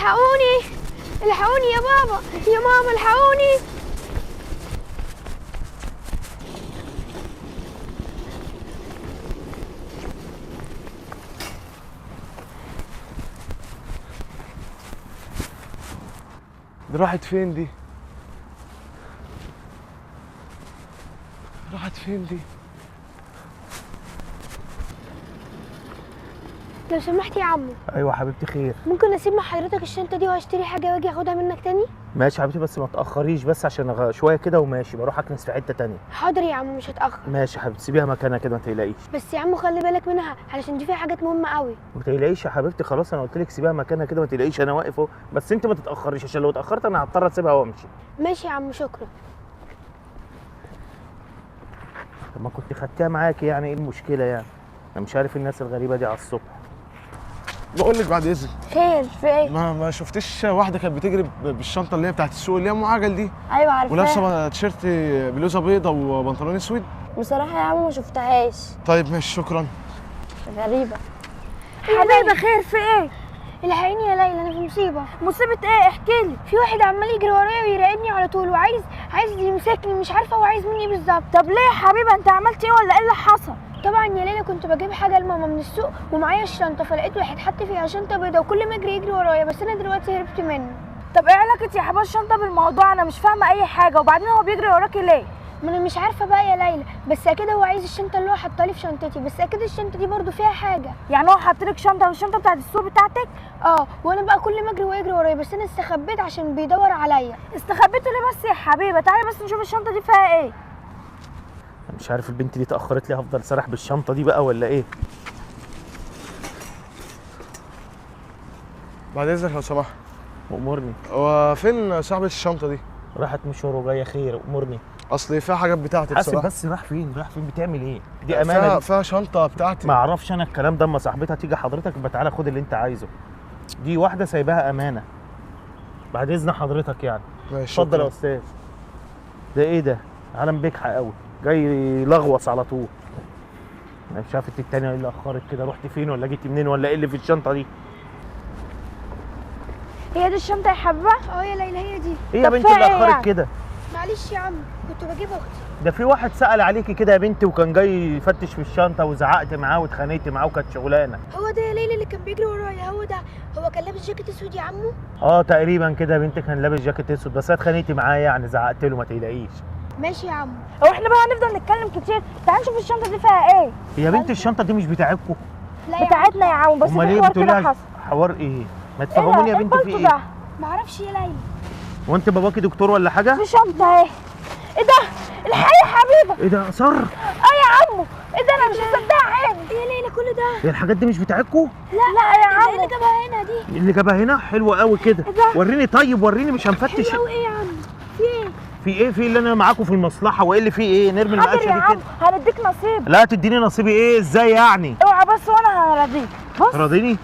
الحقوني الحقوني يا بابا يا ماما الحقوني. دي راحت فين دي؟ راحت فين دي؟ لو سمحت يا عمو، ايوه حبيبتي خير. ممكن اسيب مع حضرتك الشنطه دي واشتري حاجه واجي اخدها منك تاني؟ ماشي حبيبتي بس ما تاخريش، بس عشان شويه كده وماشي بروح اكنس في حته تانية. حاضر يا عمو مش هتاخر. ماشي حبيبتي سيبيها مكانها كده ما تقلقيش. بس يا عمو خلي بالك منها علشان دي فيها حاجات مهمه قوي. ما تقلقيش يا حبيبتي خلاص انا قلت لك سيبيها مكانها كده ما تقلقيش انا واقف اهو، بس انت ما تتاخريش عشان لو اتاخرت انا هضطر اسيبها وامشي. ماشي يا عمو شكرا. طب ما كنت خدتها معاكي يعني ايه المشكله يعني؟ انا مش عارف الناس الغريبه دي على الصبح. بقول لك بعد اذنك، خير في ايه؟ ما شفتش واحده كانت بتجري بالشنطه اللي هي بتاعت السوق اللي هي ام عجل دي، ايوه عارفاها ولابسه تيشيرت بلوزه بيضه وبنطلون اسود؟ بصراحه يا عمو ما شفتهاش. طيب ماشي شكرا. غريبه. حبيبه خير في ايه؟ الحقيني يا ليلى انا في مصيبه. مصيبه ايه؟ احكي لي. في واحد عمال يجري ورايا ويراقبني على طول وعايز يمسكني، مش عارفه هو عايز مني ايه بالظبط. طب ليه يا حبيبه؟ انت عملت ايه ولا ايه اللي حصل؟ طبعا يا ليلى كنت بجيب حاجه لماما من السوق ومعايا الشنطه، فلقيت واحد حط فيها شنطه بيضاء وكل ما يجري ورايا، بس انا دلوقتي هربت منه. طب ايه علاقه يا حبيبه الشنطه بالموضوع؟ انا مش فاهمه اي حاجه، وبعدين هو بيجري وراكي ليه؟ ما انا مش عارفه بقى يا ليلى، بس اكيد هو عايز الشنطه اللي هو حطها لي في شنطتي، بس اكيد الشنطه دي برضو فيها حاجه. يعني هو حاط لك شنطه والشنطه بتاعت السوق بتاعتك؟ اه وانا بقى كل ما اجري ويجري ورايا، بس انا استخبيت عشان بيدور عليا. استخبيتوا ليه بس يا حبيبه؟ تعالي بس نشوف الشنطه دي فيها ايه. انا مش عارف البنت دي اتاخرت لي هفضل سارح بالشنطه دي بقى ولا ايه؟ بعد اذنك لو سمحت، امرني. هو فين صاحبه الشنطه دي؟ راحت مشوار وجايه خير امرني. اصل فيها حاجات بتاعتي حاسب بصراحه. بس راح فين بتعمل ايه؟ دي امانه فيها, دي. فيها شنطه بتاعتي. ما اعرفش انا الكلام ده، اما صاحبتها تيجي حضرتك يبقى تعالى خد اللي انت عايزه. دي واحده سايباها امانه. بعد اذن حضرتك يعني. ماشي اتفضل يا شكراً. استاذ. ده ايه ده؟ عالم بجحة قوي، جاي يلغوص على طول. انا مش عارف انت التانية ايه اللي اخرت كده، رحت فين ولا جيتي منين ولا ايه اللي في الشنطه دي؟ هي دي الشنطه يا حبيبه؟ اه يا ليلى هي دي. ايه يا طب بنتي فيها اللي ايه اخرت يعني؟ كده؟ معلش يا عم كنت بجيب اختي. ده في واحد سأل عليكي كده يا بنتي وكان جاي يفتش في الشنطه وزعقت معاه واتخانقت معاه وكانت شغلانه. هو ده يا ليلى اللي كان بيجري ورايا، هو ده. هو كان لابس جاكيت اسود يا عمو. اه تقريبا كده يا بنتي كان لابس جاكيت اسود، بس انا اتخانقت معاه يعني زعقت له ما تقلقيش. ماشي يا عمو. هو احنا بقى هنفضل نتكلم كتير؟ تعالي نشوف الشنطه دي فيها ايه. يا بنتي الشنطه دي مش بتاعتكم؟ لا يا بتاعتنا يا عم، بس امال في ايه حوار بتقولي كده حصل. حوار ايه؟ ما ايه تفهموني يا ده؟ بنتي في البلطو ايه؟ ده؟ معرفش يا ليلى. وانت باباكي دكتور ولا حاجه؟ في شنطه اهي. ايه ده؟ الحقيقه يا حبيبه. ايه ده اثر؟ اه يا عمو. ايه ده؟ انا مش مصدقه عيني. ايه يا ليلى كل ده؟ هي الحاجات دي مش بتاعتكم؟ لا يا ايه عمو. اللي جابها هنا دي؟ اللي جابها هنا حلوه قوي كده. ايه ده؟ وريني طيب وريني مش هنفتش. حلوه ايه يا عم؟ في ايه؟ في ايه؟ في اللي انا معاكم في المصلحه وايه اللي في ايه؟ نرمي حاضر المقاشه يا دي عم، كده. هنديك نصيب. لا تديني نصيبي ايه؟ ازاي يعني؟ اوعى بس وانا هرضيك. بص تراضيني؟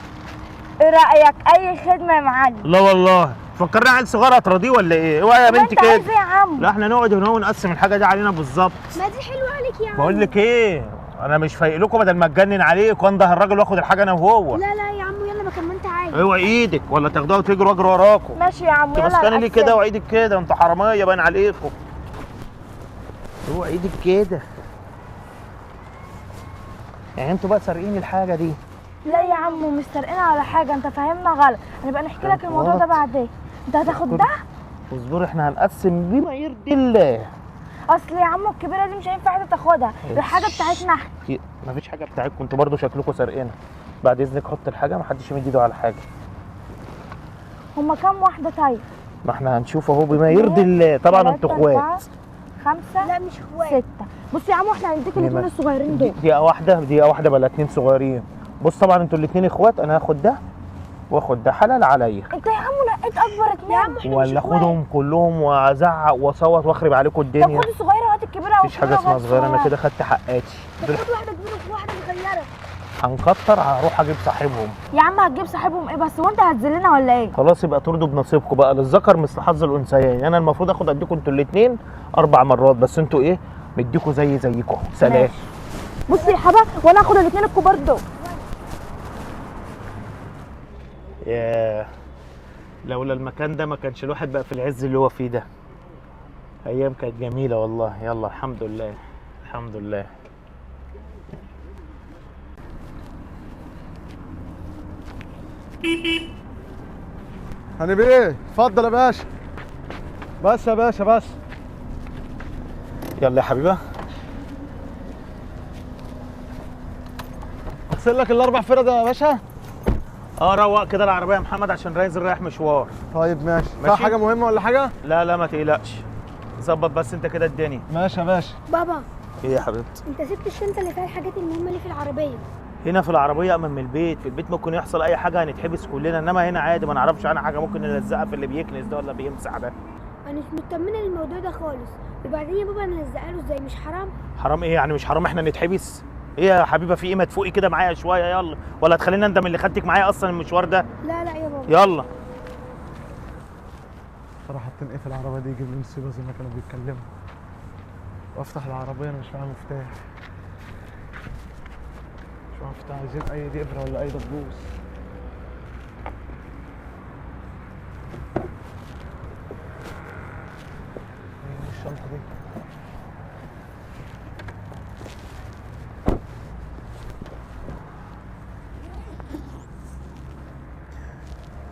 ايه رايك؟ اي خدمه يا معلم. لا والله فكرني عيل صغير هتراضيه ولا ايه؟ اوعى يا بنتي انت عايز كده. ايه يا عم؟ لا احنا نقعد هنا ونقسم الحاجه دي علينا بالظبط. ما دي حلوه عليك يا عم. بقول لك ايه؟ انا مش فايق لكم بدل ما اتجنن عليك وانده الراجل واخد الحاجه انا وهو. لا يا عم يلا ما كان ما انت عايز. اوعى ايدك ولا تاخدوها وتجروا اجري وراكم. ماشي يا عم انت يلا. ماسكاني ليه هنقسم. كده وايدك كده؟ انتوا حراميه باين عليكم. اوعى ايدك كده. يعني انتوا بقى سارقين الحاجه دي؟ لا يا عم مش سارقين على حاجه، انت فاهمنا غلط. هنبقى نحكي لك الموضوع ده بعدين. انت هتاخد ده؟ اصبري احنا هنقسم بما يرضي الله. اصل يا عم الكبيره دي مش هينفع حد تاخدها، دي الحاجه بتاعتنا احنا. مفيش حاجه بتاعتكم انتوا برضه شكلكم سارقينها. بعد اذنك حط الحاجه محدش يمد ايده على حاجه. هما كام واحده طيب؟ ما احنا هنشوف اهو بما يرضي الله. طبعا انتوا اخوات. 5 لا مش اخوات. 6. بص يا عم احنا هنديك الاثنين الصغيرين دول. دقيقه واحده بلا اتنين صغيرين. بص طبعا انتوا الاتنين اخوات، انا هاخد ده واخد ده حلال عليا. انت يا عم نقيت اكبر اتنين. يا عم احنا مش ولا اخوات. اخدهم كلهم وازعق واصوت واخرب عليكم طب الدنيا؟ خد الصغيره وهات الكبيره. مفيش حاجه اسمها صغيره، انا كده خدت حقاتي. طب خد واحده كبيره وفي واحده صغيره. هنكتر هروح اجيب صاحبهم. يا عم هتجيب صاحبهم ايه بس؟ وانت هتذلنا ولا ايه؟ خلاص يبقى ترضوا بنصيبكم بقى، للذكر مثل حظ الانثيين. انا المفروض اخد اديكم انتوا الاثنين 4 مرات، بس انتوا ايه؟ مديكوا زيكم. سلام. ماشي. بص يا حبا وانا هاخد الاثنين الكبار دول. ياه لولا المكان ده ما كانش الواحد بقى في العز اللي هو فيه ده. ايام كانت جميله والله. يلا الحمد لله الحمد لله. هاني بيه اتفضل يا باشا. بس يا باشا بس. يلا يا حبيبه. اغسل لك الاربع فرد يا باشا. روق كده العربيه يا محمد عشان رايز رايح مشوار. طيب ماشي. ماشي. فيها حاجه مهمه ولا حاجه؟ لا لا ما تقلقش. ظبط بس انت كده الدنيا. ماشي يا باشا. بابا ايه يا حبيبتي؟ انت سبت الشنطه اللي فيها الحاجات المهمه اللي في العربيه. هنا في العربيه امام البيت، في البيت ممكن يحصل اي حاجه هنتحبس كلنا، انما هنا عادي ما نعرفش عنها حاجه، ممكن نلزقها في اللي بيكنس ده ولا بيمسح ده. انا مش مطمنه للموضوع ده خالص. وبعدين يا بابا انا هزقها له ازاي؟ مش حرام؟ حرام ايه يعني؟ مش حرام احنا نتحبس؟ ايه يا حبيبه في ايه؟ ما تفوقي كده معايا شويه يلا، ولا تخلينا اندم اللي خدتك معايا اصلا المشوار ده. لا لا يا بابا. يلا. صراحه حاطين ايه في العربيه دي يجيب لي مصيبه زي ما كانوا بيتكلموا. وافتح العربيه انا مش معايا مفتاح. مش معايا مفتاح. عايزين اي دبره ولا اي دبوس. ايه الشنطه دي؟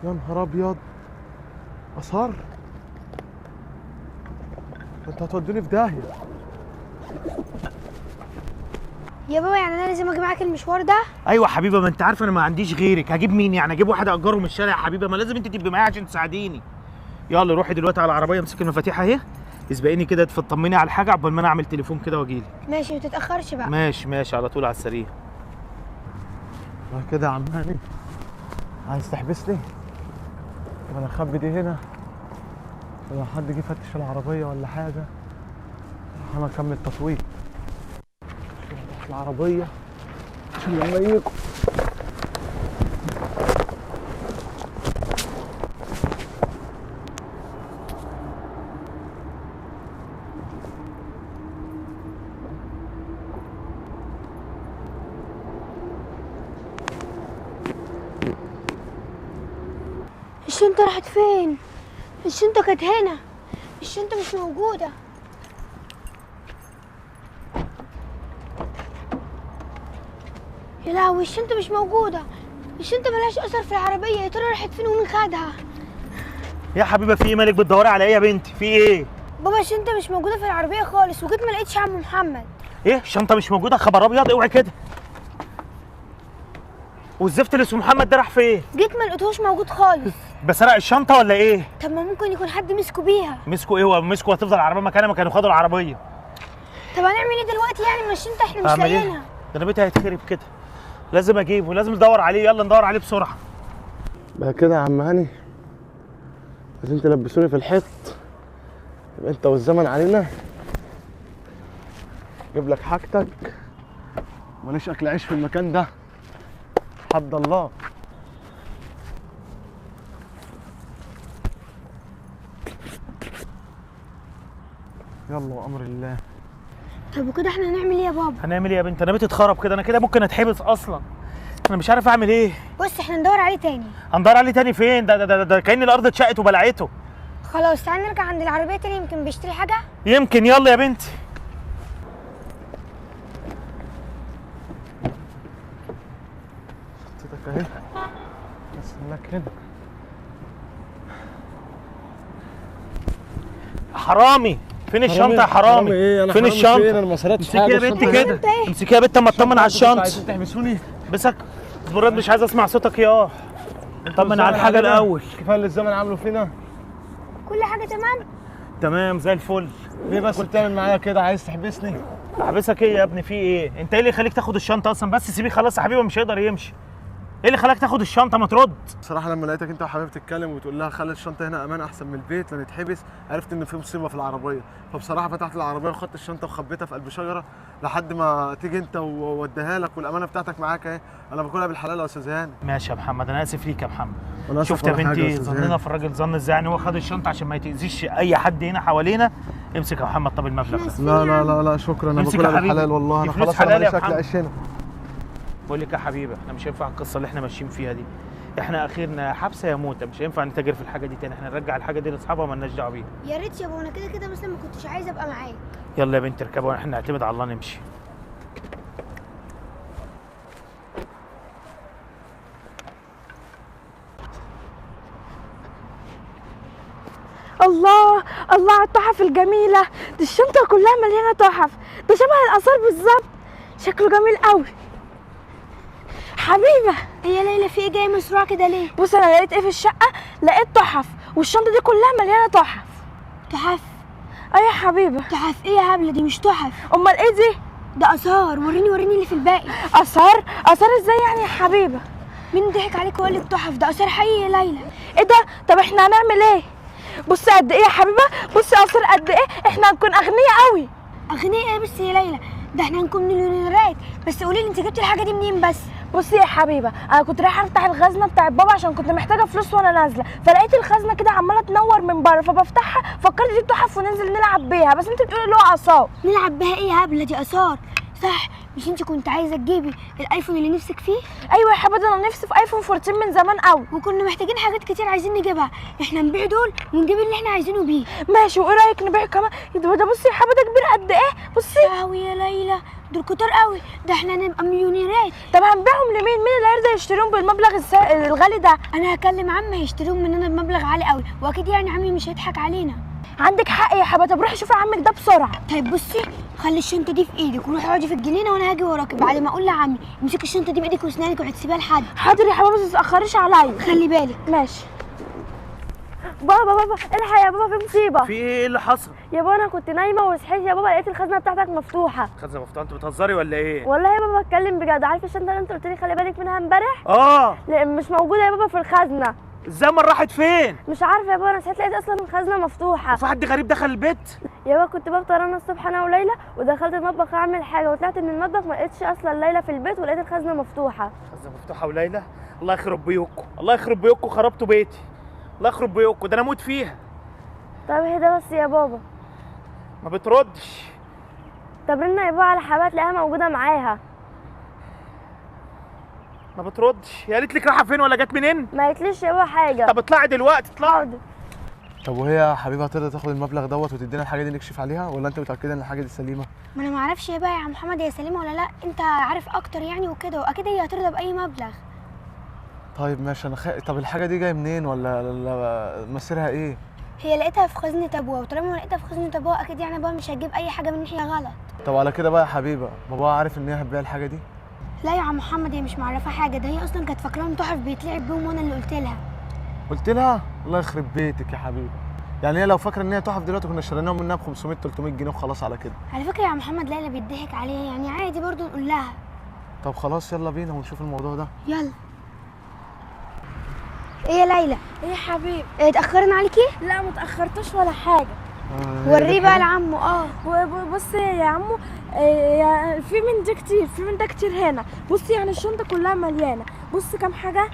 يا نهار ابيض. اثار. انت هتودوني في داهيه. يا بابا يعني انا لازم اجي معاك المشوار ده؟ ايوه حبيبه، ما انت عارفه انا ما عنديش غيرك، هجيب مين يعني؟ اجيب واحد اجره من الشارع يا حبيبه؟ ما لازم انت تبقي معايا عشان تساعديني. يلا روحي دلوقتي على العربيه، امسكي المفاتيح اهي، اسبقيني كده تطمني على حاجه عقبال ما انا اعمل تليفون كده واجيلك. ماشي ما تتاخرش بقى. ماشي ماشي على طول على السريع. ما كده يا عم هاني عايز تحبسني؟ طب انا اخبي دي هنا لو حد جه يفتش العربيه ولا حاجه. انا اكمل تطويق العربيه عشان لما يجوا. الشنطه راحت فين؟ الشنطه كانت هنا. الشنطه مش موجوده. يا لهوي الشنطه مش موجوده. الشنطه ملهاش اثر في العربيه. يا ترى راحت فين ومين خدها؟ يا حبيبه في ايه؟ مالك بتدوري على ايه يا بنتي؟ في ايه؟ بابا الشنطه مش موجوده في العربيه خالص. وجيت ما لقيتش عم محمد. ايه الشنطه مش موجوده؟ خبر ابيض، اوعي كده. والزفت اللي اسمه محمد ده راح فين؟ جيت ما لقيتهوش موجود خالص. بسرق الشنطه ولا ايه؟ طب ما ممكن يكون حد مسكه بيها. مسكوا ايه؟ ومسكوا هتفضل العربيه مكانها؟ ما كانوا خدوا العربيه. طب هنعمل ايه دلوقتي يعني؟ ما الشنطه احنا مش اعمل ايه؟ لاقيينها. ده انا بيتي هيتخرب كده. لازم اجيبه، لازم ندور عليه، يلا ندور عليه بسرعه. بقى كده يا عم هاني عايزين تلبسوني في الحيط. يبقى انت والزمن علينا. جيب لك حاجتك. ماليش اكل عيش في المكان ده. حد الله. يلا وامر الله. طب وكده احنا هنعمل ايه يا بابا؟ هنعمل ايه يا بنت؟ انا بيتي اتخرب كده، انا كده ممكن اتحبس اصلا. انا مش عارف اعمل ايه. بص احنا ندور عليه تاني. هندور عليه تاني فين؟ ده كأن الارض اتشقت وبلعته. خلاص تعالى نرجع عند العربيه تاني يمكن بيشتري حاجه. يمكن. يلا يا بنتي. شنطتك اهي. استناك هنا. حرامي فين الشنطه يا حرامي؟ ايه؟ انا فين حرامي الشنطه؟ فين؟ انا ما سرقتش امسكي حاجه. يا بنت الشنطة كده. انت ايه؟ امسكي يا بنت اما اطمن على الشنطه. عايزين تحبسوني؟ بسك مراد مش عايز اسمع صوتك ياه. اطمن على الحاجه الاول. كفايه اللي الزمن عامله فينا. كل حاجه تمام؟ تمام زي الفل. ليه بس بتعمل معايا كده؟ عايز تحبسني؟ احبسك ايه يا ابني؟ في ايه؟ انت ايه اللي يخليك تاخد الشنطه اصلا؟ بس سيبيه خلاص يا حبيبي، مش هيقدر يمشي. ايه اللي خلاك تاخد الشنطه؟ ما ترد. بصراحه لما لقيتك انت وحبيبتي تتكلم وتقول لها خلي الشنطه هنا امان احسن من البيت لا نتحبس، عرفت ان في مصيبه في العربيه. فبصراحه فتحت العربيه وخدت الشنطه وخبيتها في قلب شجره لحد ما تيجي انت ووديها لك، والامانه بتاعتك معاك اهي. انا باكلها بالحلال يا استاذ هاني. ماشي يا محمد، انا اسف ليك يا محمد. أنا آسف شفت يا ولا حاجة يا بنتي؟ أستاذ ظننا هاني. في الراجل ظن ازاي يعني؟ هو خد الشنطه عشان ما يتاذيش اي حد هنا حوالينا. امسك يا محمد. طب المبلغ ده. لا لا لا لا شكرا، انا امسك باكلها يا حبيبي. بالحلال والله. دي انا فلوس خلاص انا حلال يا ماليش اكل محمد. عيش هنا. بقول لك يا حبيبي احنا مش هينفع القصه اللي احنا ماشيين فيها دي. احنا اخيرنا حبسه يا موته، مش هينفع نتاجر في الحاجه دي تاني، احنا نرجع الحاجه دي لاصحابها ومالناش دعوه بيها. يا ريت يابا، انا كده كده مثلا ما كنتش عايزه ابقى معاك. يلا يا بنت اركبوا، احنا نعتمد على الله نمشي. الله الله على التحف الجميله دي، الشنطه كلها مليانه تحف، ده شبه الاثار بالظبط، شكله جميل قوي. حبيبه ايه يا ليلى، في ايه جايه مسروعه كده ليه؟ بص انا لقيت ايه في الشقه، لقيت تحف والشنطه دي كلها مليانه تحف. تحف؟ ايه يا حبيبه؟ تحف ايه يا هبله، دي مش تحف، امال ايه دي؟ ده اثار. وريني اللي في الباقي. اثار؟ اثار ازاي يعني يا حبيبه؟ مين ضحك عليك وقال لك تحف؟ ده اثار حقيقي يا ليلى. ايه ده؟ طب احنا هنعمل ايه؟ بصي قد ايه يا حبيبه، بصي اثار قد ايه، احنا هنكون اغنياء قوي. اغنياء ايه بس يا ليلى؟ ده احنا هنكون مليونيرات. بس قولي لي انت جبتي الحاجه دي منين بس؟ بصي يا حبيبه، انا كنت رايحه افتح الخزنه بتاعت بابا عشان كنت محتاجه فلوس وانا نازله، فلقيت الخزنه كده عماله تنور من بره، فبفتحها فكرت دي تحف وننزل نلعب بيها، بس انت بتقولي اللي هو اثار. نلعب بيها ايه يا هبله؟ دي اثار صح. مش انت كنت عايزه تجيبي الايفون اللي نفسك فيه؟ ايوه يا حبيبتي، انا نفسي في ايفون 14 من زمان قوي، وكنا محتاجين حاجات كتير عايزين نجيبها. احنا نبيع دول ونجيب اللي احنا عايزينه بيه. ماشي، وايه رايك نبيع كمان؟ ده بصي يا حبيبتي كبير قد ايه، بصي. قوي يا ليلى، دول كتار قوي، ده احنا نبقى مليونيرات. طب هنبيعهم لمين؟ مين اللي هيرضى يشتريهم بالمبلغ الغالي ده؟ انا هكلم عمي هيشتريهم مننا بمبلغ عالي قوي، واكيد يعني عمي مش هيضحك علينا. عندك حق يا حبيبتي، طب روحي شوفي عمك ده بسرعه. طيب بصي، خلي الشنطه دي في ايدك وروحي اقعدي في الجنينه وانا هاجي وراكي. بعد ما اقول لعمي امسكي الشنطه دي بايدك واسنانك وهتسيبيها لحد. حاضر يا حبيبتي، ما تتاخريش عليا. خلي بالك. ماشي. بابا الحق يا بابا، في مصيبه. في ايه اللي حصل؟ يا بابا انا كنت نايمه وصحيت يا بابا، لقيت الخزنه بتاعتك مفتوحه. خزنه مفتوحه؟ انت بتهزري ولا ايه؟ والله يا بابا بتكلم بجد. عارف الشنطه اللي انت قلت لي خلي بالك منها امبارح؟ لا مش موجوده يا بابا في الخزنه. ازاي؟ ما راحت فين؟ مش عارفه يا بابا، انا صحيت لقيت اصلا الخزنه مفتوحه. في حد غريب دخل البيت؟ يا بابا كنت بفطر انا الصبح انا وليلى، ودخلت المطبخ اعمل حاجه وطلعت من المطبخ ما لقيتش اصلا ليلى في البيت، ولقيت الخزنه مفتوحه. خزنه مفتوحه وليلى؟ الله يخرب بيوتكم، الله يخرب بيوتكم، خربتوا بيتي، الله يخرب بيوتكم، ده انا اموت فيها. طب اهدى بس يا بابا. ما بتردش. طب رنا يا بابا على حبات تلاقيها موجوده معاها. ما بتردش. هي قالت لك رايحه فين ولا جت منين؟ ما قالتليش يا بابا حاجه. طب اطلعي دلوقتي، اطلعي. حاضر. طب وهي يا حبيبه هتقدر تاخد المبلغ دوت وتدينا الحاجه دي نكشف عليها، ولا انت متاكده ان الحاجه دي سليمه؟ ما انا ما اعرفش بقى يا عم محمد هي سليمه ولا لا، انت عارف اكتر يعني وكده، واكيد هي هترضى باي مبلغ. طيب ماشي. طب الحاجه دي جايه منين ولا مصيرها ايه؟ هي لقيتها في خزنه ابوها، وطالما لقيتها في خزنه ابوها اكيد يعني ابوها مش هيجيب اي حاجه من ناحيه غلط. طب على كده بقى يا حبيبه، باباها عارف ان هي هتبيع الحاجه دي؟ لا يا عم محمد، هي مش معرفه حاجه، ده هي اصلا كانت فاكراهم تحف بيتلعب بيهم وانا اللي قلت لها. قلت لها؟ الله يخرب بيتك يا حبيبه. يعني هي لو فاكره ان هي تحف دلوقتي كنا شريناهم منها ب 500 300 جنيه وخلاص على كده. على فكره يا عم محمد ليلى بيضحك عليها، يعني عادي برضو نقول لها. طب خلاص يلا بينا ونشوف الموضوع ده. يلا. ايه يا ليلى؟ ايه يا حبيبي؟ ايه اتاخرنا عليكي؟ لا ما تاخرتش ولا حاجه. وريه بقى لعمه. بصي يا عمو، في من ده كتير، في من ده كتير هنا. بصي يعني الشنطه كلها مليانه، بصي كام حاجه.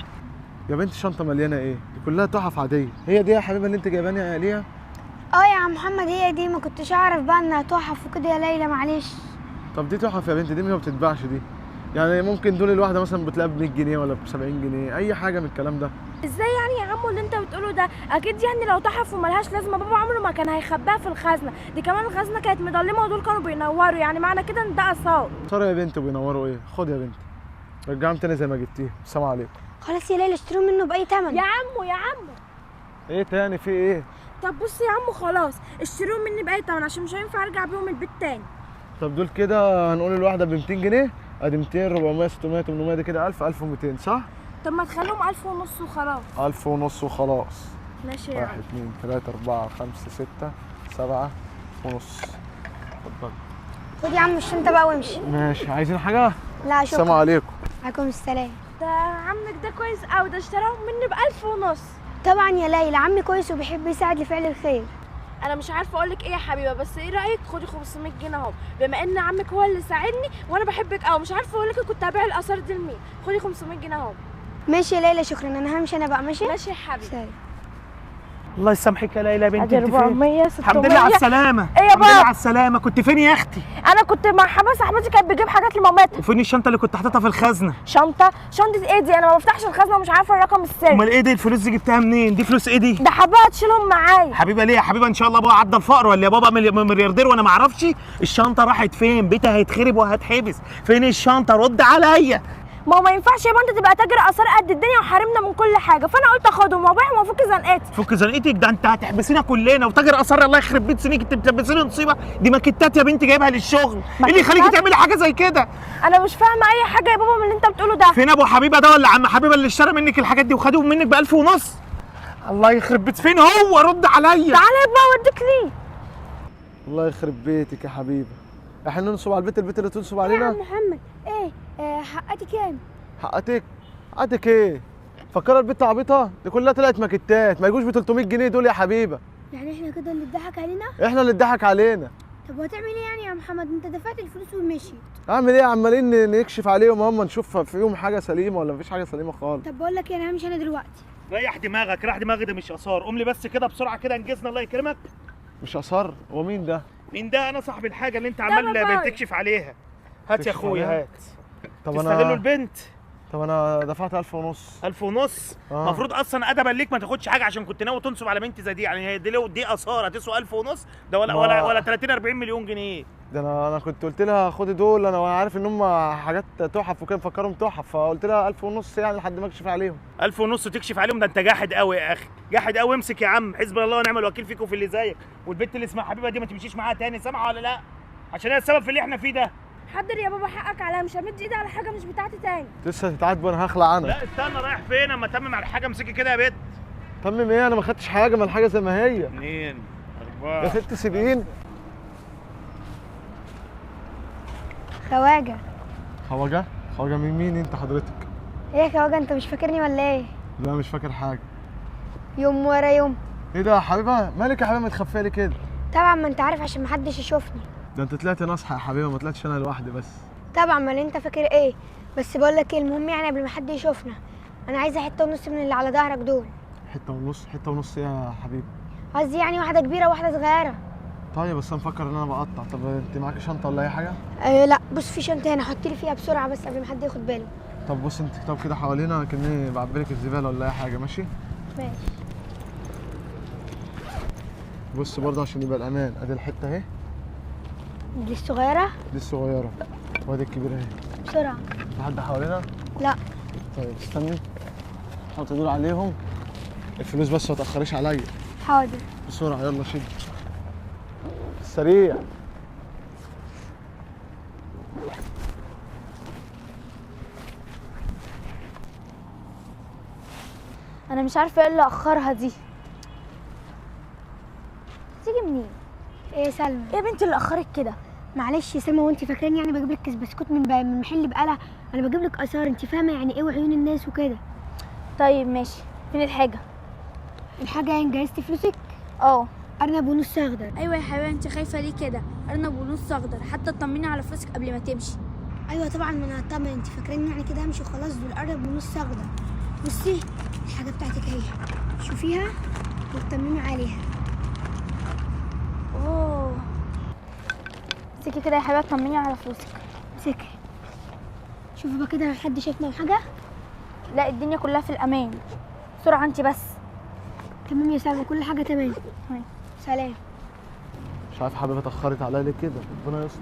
يا بنت الشنطه مليانه ايه؟ دي كلها تحف عاديه. هي دي يا حبيبه اللي انت جايباني ليها؟ يا عم محمد هي دي، ما كنتش اعرف بقى انها تحف وكده يا ليلى، معلش. طب دي تحف يا بنت، دي ما بتتباعش دي. يعني ممكن دول الواحده مثلا بتلاقيها ب 100 جنيه ولا ب 70 جنيه، اي حاجه من الكلام ده. ازاي يعني يا عمو اللي انت بتقوله ده؟ اكيد يعني لو تحف وملهاش لازمه بابا عمره ما كان هيخباها في الخزنه دي، كمان الخزنه كانت مضلمه ودول كانوا بينوروا، يعني معنى كده ان ده اثار. ترى يا بنت بينوروا ايه؟ خد يا بنت رجعهم تاني زي ما جبتيهم. السلام عليكم. خلاص يا ليلى اشتروا منه باي ثمن. يا عمو ايه تاني؟ في ايه؟ طب بصي يا عمو خلاص اشتروهم مني باي ثمن عشان مش هينفع ارجع بيهم البيت تاني. طب دول كده هنقول الواحده ب 200 جنيه، ادي 200 400 600 800 دي كده 1000 1200 صح؟ طب ما تخليهم 1000 ونص وخلاص. 1000 ونص وخلاص. ماشي يا 1 عم. 2 3 4 5 6 7 ونص. اتفضل. خد يا عم الشنطه بقى وامشي. ماشي. عايزين حاجه؟ لا شكرا. السلام عليكم. عليكم السلام. ده عمك ده كويس قوي، ده اشتراهم مني ب1000 ونص. طبعا يا ليلى عمي كويس وبيحب يساعد لفعل الخير. انا مش عارفه اقول لك ايه يا حبيبه، بس ايه رايك خدي 500 جنيه اهو، بما ان عمك هو اللي ساعدني وانا بحبك قوي، مش عارفه اقول لك كنت هبيع الاثار دي لمين. خدي 500 جنيه اهو. ماشي يا ليلى شكرا، انا همشي انا بقى. ماشي ماشي يا حبيبي. سلام. الله يسامحك يا ليلى يا بنتي، ادي انت فين؟ 400 600. الحمد لله على السلامه. ايه يا الحمد لله بابا؟ على السلامه. كنت فين يا اختي؟ انا كنت مع حماس صاحبتي كانت بتجيب حاجات لمامتها. وفين الشنطه اللي كنت حاططها في الخزنه؟ شنطه ايه دي؟ انا ما بفتحش الخزنه ومش عارفه الرقم السري. امال ايه دي؟ الفلوس دي جبتها منين؟ دي فلوس ايه دي؟ ده حباها تشيلهم معايا. حبيبه ليه يا حبيبه؟ ان شاء الله بابا عدى الفقر ولا يا بابا ملياردير وانا ما اعرفش؟ الشنطه راحت فين؟ بيتها هيتخرب وهتحبس. فين الشنطه؟ رد عليا. ما ينفعش يبقى انت تبقى تاجر اثار قد الدنيا وحارمنا من كل حاجه، فانا قلت اخدهم وابيعهم وافك زنقتي. فك زنقتك؟ ده انت هتحبسينا كلنا. وتاجر اثار الله يخرب بيت سنيك، انت بتلبسيني نصيبه. دي ماكيتات يا بنتي جايبها للشغل. ايه اللي يخليكي تعملي حاجه زي كده؟ انا مش فاهمه اي حاجه يا بابا من اللي انت بتقوله ده. فين ابو حبيبه ده ولا عم حبيبه اللي اشترى منك الحاجات دي وخدهم منك ب 1500؟ الله يخرب بيت. فين هو؟ رد عليا. تعالى يا بابا اوديك ليه. الله يخرب بيتك يا حبيبه. احنا ننصب على البيت اللي تنصب يا علينا؟ عم محمد ايه حقتي كام؟ حقك ايه؟ فكرة البت عبيطه دي كلها طلعت ماكيتات، ما يجوش ب 300 جنيه دول يا حبيبه. يعني احنا كده اللي اتضحك علينا؟ احنا اللي اتضحك علينا. طب وهتعمل ايه يعني يا محمد؟ انت دفعت الفلوس ومشيت. اعمل ايه؟ عمالين نكشف عليهم هم، نشوف فيهم حاجه سليمه ولا مفيش حاجه سليمه خالص. طب بقول لك ايه، انا همشي انا دلوقتي. ريح دماغك، ريح دماغي، ده مش اثار. قوم لي بس كده بسرعه كده انجزنا الله يكرمك. مش اثار؟ هو مين ده؟ مين ده؟ انا صاحب الحاجه اللي انت بابايا. عمال بتكشف عليها. هات يا تكشف اخويا عليها؟ هات. طب تستغلوا البنت. طب انا دفعت 1500. 1500؟ آه. المفروض اصلا ادبا ليك ما تاخدش حاجه عشان كنت ناوي تنصب على بنت زي دي. يعني هي دي لو دي اثار هتسوى 1500؟ ده ولا 30 40 مليون جنيه. ده انا كنت قلت لها خدي دول، انا عارف ان هم حاجات تحف وكده مفكرهم تحف، فقلت لها 1500 يعني لحد ما اكشف عليهم. 1500 تكشف عليهم؟ ده انت جاحد قوي يا اخي، جاحد قوي. امسك يا عم، حسبنا الله ونعم الوكيل فيك وفي اللي زيك. والبنت اللي اسمها حبيبه دي ما تمشيش معاها تاني، سامعه ولا لا؟ عشان هي السبب في اللي احنا فيه ده. حاضر يا بابا حقك عليا، مش همد ايدي على حاجه مش بتاعتي تاني. لسه هتتعاتب وانا هخلع عنها. لا استنى، رايح فين؟ اما تمم على حاجه امسكي كده يا بنت. تمم ايه؟ انا ما خدتش حاجه، ما الحاجه زي ما هي. 2 يا 4 ست سيبين. خواجه. خواجه من مين انت حضرتك؟ ايه يا خواجه، انت مش فاكرني ولا ايه؟ لا مش فاكر حاجه. يوم ورا يوم. ايه ده يا حبيبه؟ مالك يا حبيبه متخفيه لي كده؟ طبعا ما انت عارف عشان محدش يشوفني. ده انت طلعت ناصحه يا حبيبه، ما طلعتش انا لوحدي بس. طبعا ما انت فاكر ايه. بس بقول لك ايه، المهم يعني قبل ما حد يشوفنا انا عايزه حته ونص من اللي على ظهرك دول. حته ونص يا حبيبي؟ قصدي يعني واحده كبيره وواحده صغيره. طيب بس انا مفكر ان انا بقطع. طب انت معاكي شنطه ولا اي حاجه؟ لا بص، في شنطه هنا، حط لي فيها بسرعه بس قبل ما حد ياخد باله. طب بص انت طب كده حوالينا كاني بعبلك الزباله ولا اي حاجه، ماشي؟ ماشي. بص برضه عشان يبقى الامان، ادي الحته اهي، دي الصغيره. دي الصغيره وادي الكبيره اهي. بسرعه. في حد حوالينا؟ لا. طيب استني، حط دول عليهم الفلوس بس ما تاخريش عليا. حاضر. بسرعه يلا شد سريع. انا مش عارفه ايه اللي اخرها دي. تيجي منين؟ ايه يا سلمى؟ ايه يا بنتي اللي اخرك كده؟ معلش يا سلمى، وانت فاكراني يعني بجيب لك كيس بسكوت من محل بقاله؟ انا بجيب لك اثار، انت فاهمه يعني ايه وعيون الناس وكده. طيب ماشي، فين الحاجه؟ الحاجه ايه؟ جهزتي فلوسك؟ اه. ارنب ونص اخضر. ايوه يا حبيبي، انت خايفه ليه كده؟ ارنب ونص اخضر، حتى اطمني على فلوسك قبل ما تمشي. ايوه طبعا، ما انا هطمن. انت فاكراني يعني كده همشي وخلاص؟ دول ارنب ونص اخضر. بصي الحاجه بتاعتك اهي، شوفيها واطمني عليها. اوه، امسكي كده يا حبيبه، طمني على فلوسك. امسكي. شوفي بقى كده، حد شافنا وحاجه؟ لا، الدنيا كلها في الامان. بسرعه انت بس. تمام يا سلمى، كل حاجه تمام. سلام. مش عارف حبيبه اتاخرت عليا ليه كده، ربنا يستر.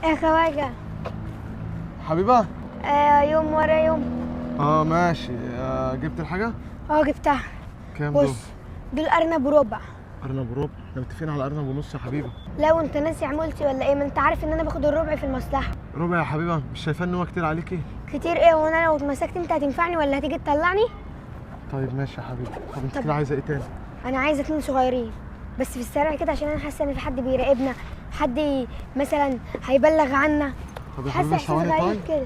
ايه خواجه؟ حبيبه؟ يوم ورا يوم. ماشي. جبت الحاجه؟ جبتها. كام دول؟ بص، دول ارنب وربع. ارنب وربع؟ احنا متفقين على ارنب ونص يا حبيبه. لا وانت ناسي عمولتي ولا ايه؟ ما انت عارف ان انا باخد الربع في المصلحه. ربع يا حبيبه؟ مش شايفاه ان هو كتير عليكي؟ كتير ايه؟ وانا لو اتمسكت انت هتنفعني ولا هتيجي تطلعني؟ طيب ماشي يا حبيبي. طب انت طب. كده عايزه ايه تاني؟ انا عايزه 2 صغيرين بس في السريع كده، عشان انا حاسه ان في حد بيراقبنا، حد مثلا هيبلغ عنا. طب يا حاسه حبيبي احساس ثواني. غريب طيب كده.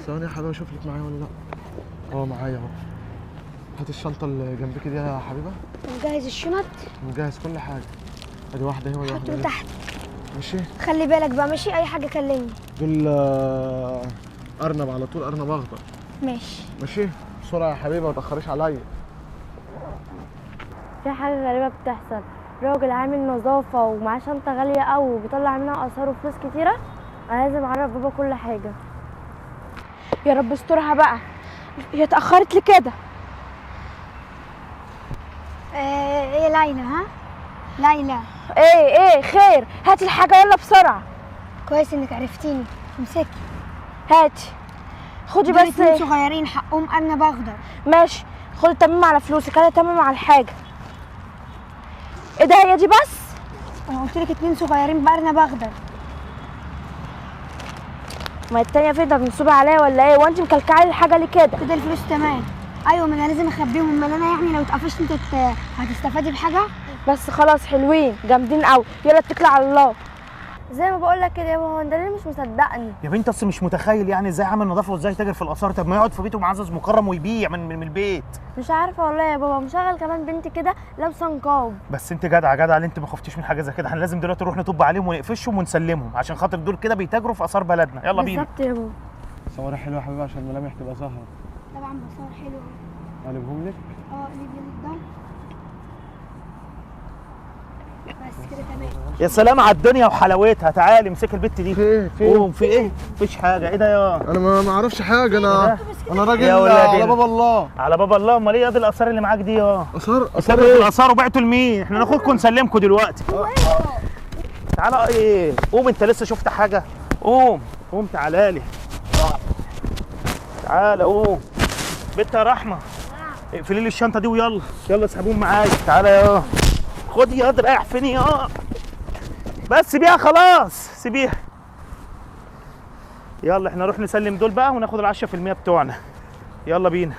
ثواني يا حبيبه اشوف لك معايا ولا لا. معايا اهو. هات الشنطه اللي جنبك دي يا حبيبه. مجهز الشنط. مجهز كل حاجه. ادي واحده اهي ولا حطهم واحده؟ تحت. ماشي. خلي بالك بقى، ماشي؟ اي حاجه كلمني. دول ارنب على طول، ارنب اخضر. ماشي. ماشي بسرعه يا حبيبه ما تاخريش عليا. في حاجة غريبة بتحصل. راجل عامل نظافة ومعاه شنطة غالية أوي وبيطلع منها آثار وفلوس كتيرة. أنا لازم أعرف بابا كل حاجة. يا رب استرها بقى، هي اتأخرت لي كده. ايه ليلى؟ ها ليلى، ايه خير، هاتي الحاجة يلا بسرعة. كويس انك عرفتيني. امسكي. هاتي، خدي دول بس. اتنين صغيرين حقهم ارنب اخضر. ماشي، خدي التمام على فلوسك، انا تمام على الحاجة. ايه ده، هي دي بس؟ انا قلت لك اتنين صغيرين بارنب اخضر. ما التانية فين؟ ده منصوبة عليا ولا ايه؟ وانت مكلكعة لي الحاجة ليه كده؟ كده الفلوس تمام. ايوه، ما انا لازم اخبيهم. امال انا يعني لو اتقفشت انت هتستفادي بحاجه؟ بس خلاص، حلوين جامدين قوي، يلا اتكلي على الله. زي ما بقول لك كده يا بابا، هو انت ليه مش مصدقني؟ يا بنت اصل مش متخيل يعني ازاي عامل نظافه وازاي تاجر في الاثار. طب ما يقعد في بيته معزز مكرم ويبيع من البيت. مش عارفه والله يا بابا، مشغل كمان بنتي كده لابسه نقاب. بس انت جدعه اللي انت ما خفتيش من حاجه زي كده. احنا لازم دلوقتي نروح نطب عليهم ونقفشهم ونسلمهم عشان خاطر دول كده بيتاجروا في اثار بلدنا. يلا بينا. بالظبط يا بابا. صورة حلوة يا حبيبي عشان الملامح تبقى ظاهرة. طبعا بصور حلوه. اقلبهم لك. قلبي الضم. بس كده تمام. يا سلام على الدنيا وحلاوتها. تعالي امسكي البت دي. في قوم، في ايه؟ مفيش حاجه. ايه ده يا انا ما اعرفش حاجة. انا راجل يا ولاد على باب الله. على باب الله. امال ايه الاثار اللي معاك دي يا؟ اثار اثار ايه؟ الاثار وبعتوا لمين؟ احنا ناخدكم نسلمكم دلوقتي. تعالى. ايه؟ قوم، انت لسه شفت حاجه؟ قوم تعالى لي. تعالى قوم. بنت يا رحمه، اقفلي لي الشنطه دي ويلا اسحبوهم معايا. تعالى يا خد يا رايح فين يا؟ بس سيبيها خلاص، سيبيها. يلا احنا نروح نسلم دول بقى وناخد ال10% بتوعنا. يلا بينا.